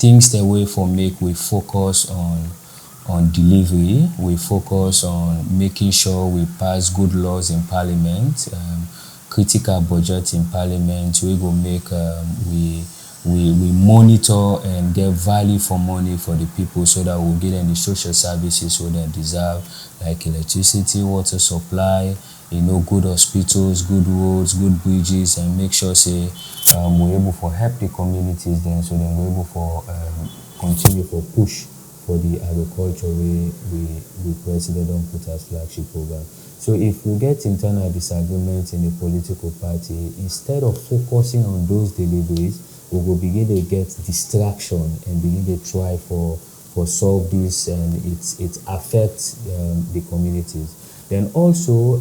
things the way for make we focus on delivery. We focus on making sure we pass good laws in parliament, critical budget in parliament. We go make we monitor and get value for money for the people so that we'll get any social services so they deserve, like electricity, water supply, good hospitals, good roads, good bridges, and make sure say we're able to help the communities then so then we're able to continue for push for the agriculture we president don't put as flagship program. So if we get internal disagreements in the political party, instead of focusing on those deliveries, we will begin to get distraction and begin to try for solve this, and it affects the communities. Then also,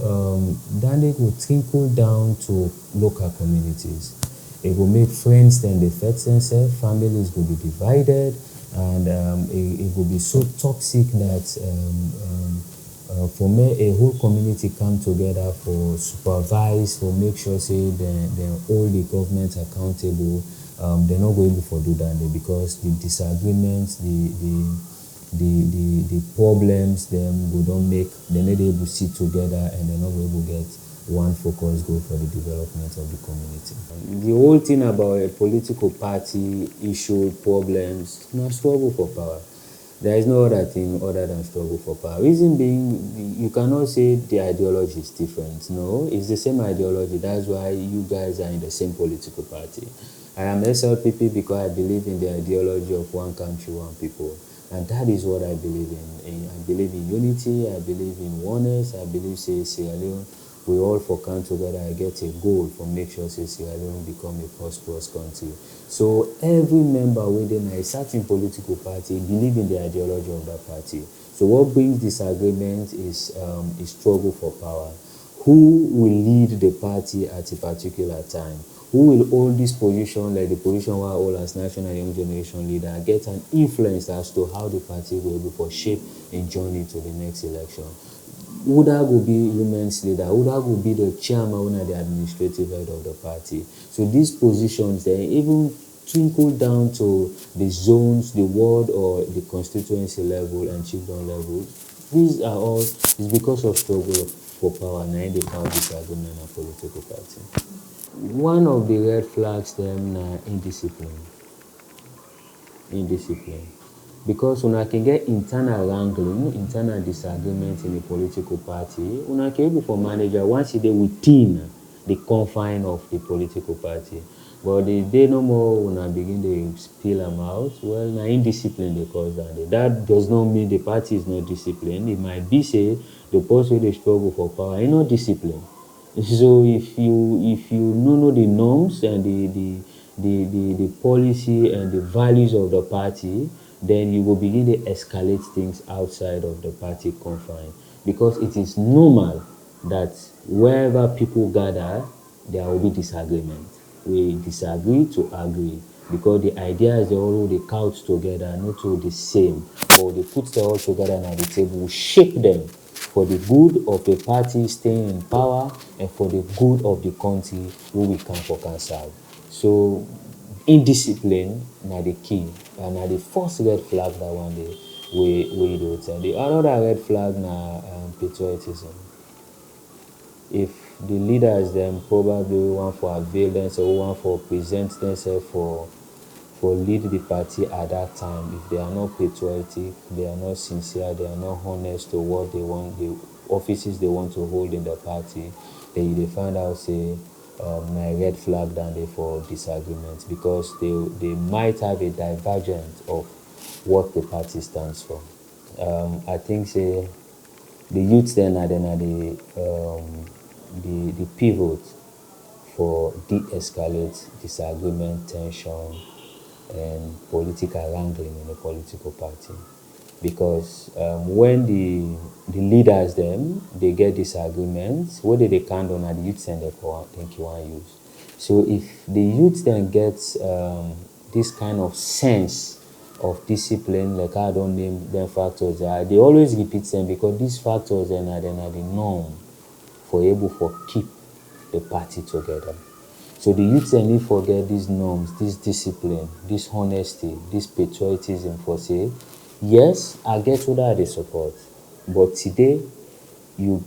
then it will trickle down to local communities. It will make friends then they affect themselves, families will be divided, and it will be so toxic that for me, a whole community come together for supervise, for make sure say they hold the government accountable. They're not going to do that because the disagreements, the problems, them we don't make. They're not able to sit together and they're not able to get one focus goal for the development of the community. The whole thing about a political party issue problems, struggle for power. There is no other thing other than struggle for power. Reason being, you cannot say the ideology is different. No, it's the same ideology. That's why you guys are in the same political party. I am SLPP because I believe in the ideology of one country, one people. And that is what I believe in. I believe in unity. I believe in oneness. I believe, say, Sierra Leone, we all for come together and get a goal for make sure, say, Sierra Leone become a prosperous country. So every member within a certain political party believe in the ideology of that party. So what brings disagreement is struggle for power. Who will lead the party at a particular time? Who will hold this position, like the position where all as national young generation leader, get an influence as to how the party will be able to shape a journey to the next election? Who that will be women's leader? Who that will be the chairman or the administrative head of the party? So these positions, they even trickle down to the zones, the ward or the constituency level and chiefdom level. These are all is because of struggle for power and they found disagreement in a political party. One of the red flags them na indiscipline. Because una can get internal wrangling, internal disagreement in a political party, una can able for manager once they within the confine of the political party. But the day no more una begin to spill them out, well, na indiscipline they cause that. That does not mean the party is not disciplined. It might be say the person they struggle for power is not disciplined. So if you know the norms and the policy and the values of the party, then you will begin to escalate things outside of the party confine, because it is normal that wherever people gather, there will be disagreement. We disagree to agree, because the idea is they all the couch together, not all the same, but they put them all together at the table, shape them for the good of the party staying in power and for the good of the country who we can serve. So indiscipline na the key, and na the first red flag that one day we do tell. The another red flag na patriotism. If the leaders them probably want for avail themselves, want for present themselves for lead the party at that time, if they are not patriotic, they are not sincere, they are not honest to what they want, the offices they want to hold in the party, then they find out say a red flag down there for disagreements, because they might have a divergence of what the party stands for. I think say the youths then are the pivot for de-escalate disagreement, tension, and political wrangling in the political party. Because when the leaders them they get disagreements, what they can't on the youth and they think you want to use. So if the youth then gets this kind of sense of discipline, like I don't name them factors, they always repeat them, because these factors then are the norm for able for keep the party together. So the youth dem need forget these norms, this discipline, this honesty, this patriotism for say, yes, I get what I dey support, but today you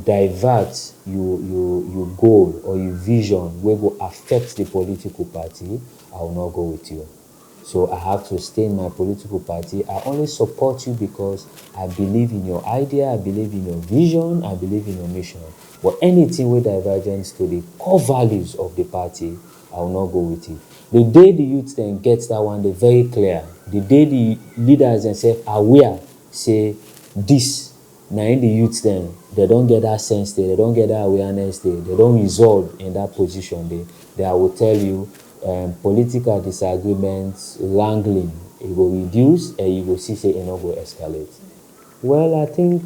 divert your goal or your vision wey go affect the political party, I will not go with you. So I have to stay in my political party. I only support you because I believe in your idea, I believe in your vision, I believe in your mission. But anything wey divergence to the core values of the party, I will not go with it. The day the youth then get that one, they're very clear. The day the leaders themselves are aware, say this, now in the youth then, they don't get that sense, they don't get that awareness, they don't resolve in that position. They I will tell you, political disagreements, wrangling, it will reduce and you will see say it not go escalate. Well, I think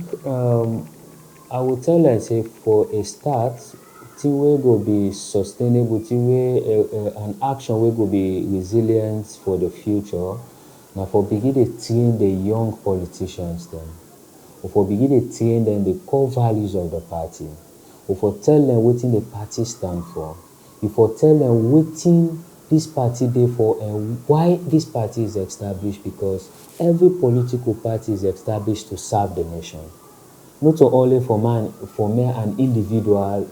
I will tell them say for a start, thing wey go be sustainable, thing wey an action wey go be resilient for the future. Now for begin to train the young politicians then, or for begin to train them the core values of the party, or for tell them wetin the party stand for, if for tell them wetin this party dey for and why this party is established, because every political party is established to serve the nation, not only for me an individual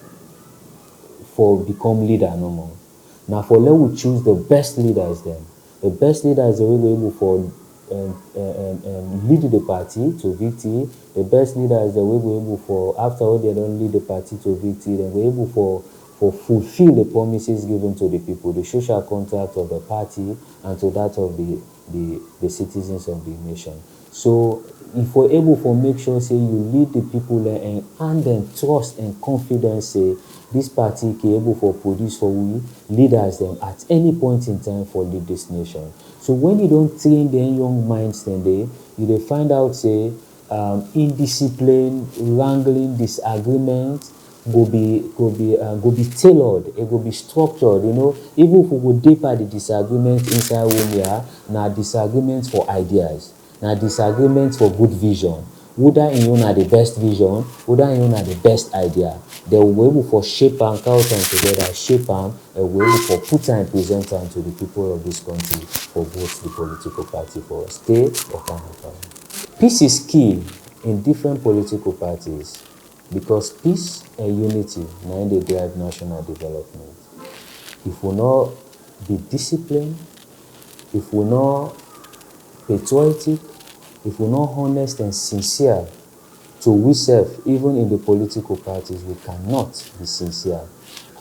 for become leader no more. Now for let we choose the best leaders then. The best leaders they will be able for lead the party to victory. The best leaders they will be able for, after all they don't lead the party to victory, they will be able for fulfill the promises given to the people, the social contract of the party and to that of the citizens of the nation. So if we're able to make sure say you lead the people there and earn them trust and confidence, say this party can able for produce for we leaders them at any point in time for lead this nation. So when you don't train the young minds then they find out say indiscipline, wrangling, disagreement go be tailored, it go be structured, you know. Even if we go deeper the disagreement inside room here, now disagreements for ideas, now disagreements for good vision. Whether you know the best vision, whether you know the best idea, they will be able for shape and count them together, shape them, and we able for put and present them to the people of this country for both the political party for state or county. Peace is key in different political parties because peace and unity now they drive national development. If we not be disciplined, if we not patriotic, if we're not honest and sincere to we self, even in the political parties, we cannot be sincere,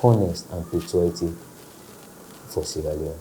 honest, and patriotic for Sierra Leone.